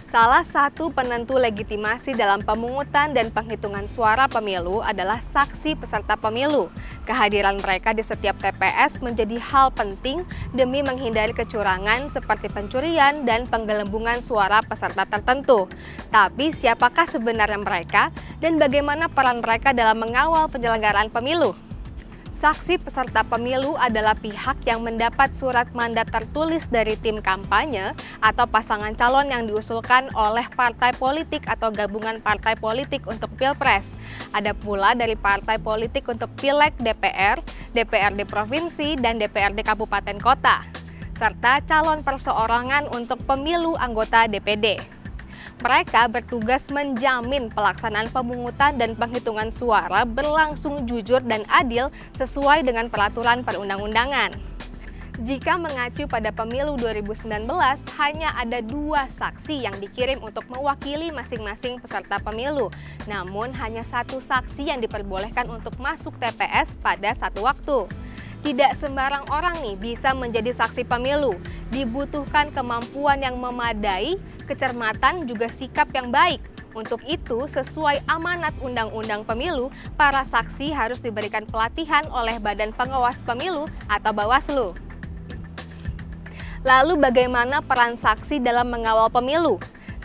Salah satu penentu legitimasi dalam pemungutan dan penghitungan suara pemilu adalah saksi peserta pemilu. Kehadiran mereka di setiap TPS menjadi hal penting demi menghindari kecurangan seperti pencurian dan penggelembungan suara peserta tertentu. Tapi siapakah sebenarnya mereka dan bagaimana peran mereka dalam mengawal penyelenggaraan pemilu? Saksi peserta pemilu adalah pihak yang mendapat surat mandat tertulis dari tim kampanye atau pasangan calon yang diusulkan oleh partai politik atau gabungan partai politik untuk Pilpres. Ada pula dari partai politik untuk Pileg DPR, DPRD Provinsi, dan DPRD Kabupaten Kota, serta calon perseorangan untuk pemilu anggota DPD. Mereka bertugas menjamin pelaksanaan pemungutan dan penghitungan suara berlangsung jujur dan adil sesuai dengan peraturan perundang-undangan. Jika mengacu pada pemilu 2019, hanya ada 2 saksi yang dikirim untuk mewakili masing-masing peserta pemilu. Namun hanya 1 saksi yang diperbolehkan untuk masuk TPS pada satu waktu. Tidak sembarang orang bisa menjadi saksi pemilu. Dibutuhkan kemampuan yang memadai, kecermatan, juga sikap yang baik. Untuk itu, sesuai amanat Undang-Undang Pemilu, para saksi harus diberikan pelatihan oleh Badan Pengawas Pemilu atau Bawaslu. Lalu bagaimana peran saksi dalam mengawal pemilu?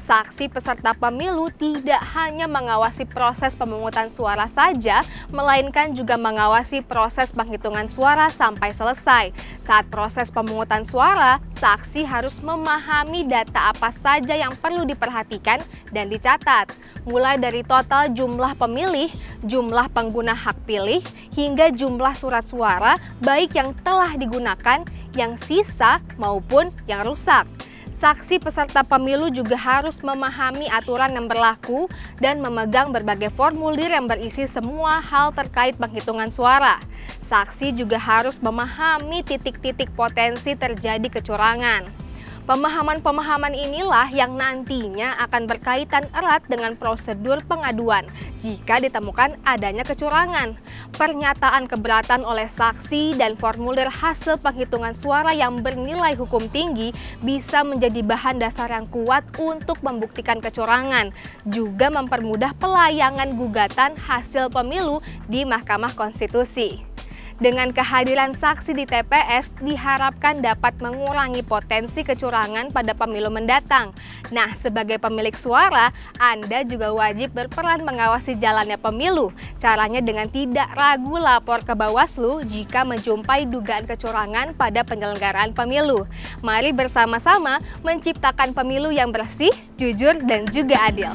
Saksi peserta pemilu tidak hanya mengawasi proses pemungutan suara saja, melainkan juga mengawasi proses penghitungan suara sampai selesai. Saat proses pemungutan suara, saksi harus memahami data apa saja yang perlu diperhatikan dan dicatat, mulai dari total jumlah pemilih, jumlah pengguna hak pilih, hingga jumlah surat suara baik yang telah digunakan, yang sisa maupun yang rusak. Saksi peserta pemilu juga harus memahami aturan yang berlaku dan memegang berbagai formulir yang berisi semua hal terkait penghitungan suara. Saksi juga harus memahami titik-titik potensi terjadi kecurangan. Pemahaman-pemahaman inilah yang nantinya akan berkaitan erat dengan prosedur pengaduan jika ditemukan adanya kecurangan. Pernyataan keberatan oleh saksi dan formulir hasil penghitungan suara yang bernilai hukum tinggi bisa menjadi bahan dasar yang kuat untuk membuktikan kecurangan, juga mempermudah pelayangan gugatan hasil pemilu di Mahkamah Konstitusi. Dengan kehadiran saksi di TPS diharapkan dapat mengurangi potensi kecurangan pada pemilu mendatang. Nah, sebagai pemilik suara, Anda juga wajib berperan mengawasi jalannya pemilu. Caranya dengan tidak ragu lapor ke Bawaslu jika menjumpai dugaan kecurangan pada penyelenggaraan pemilu. Mari bersama-sama menciptakan pemilu yang bersih, jujur, dan juga adil.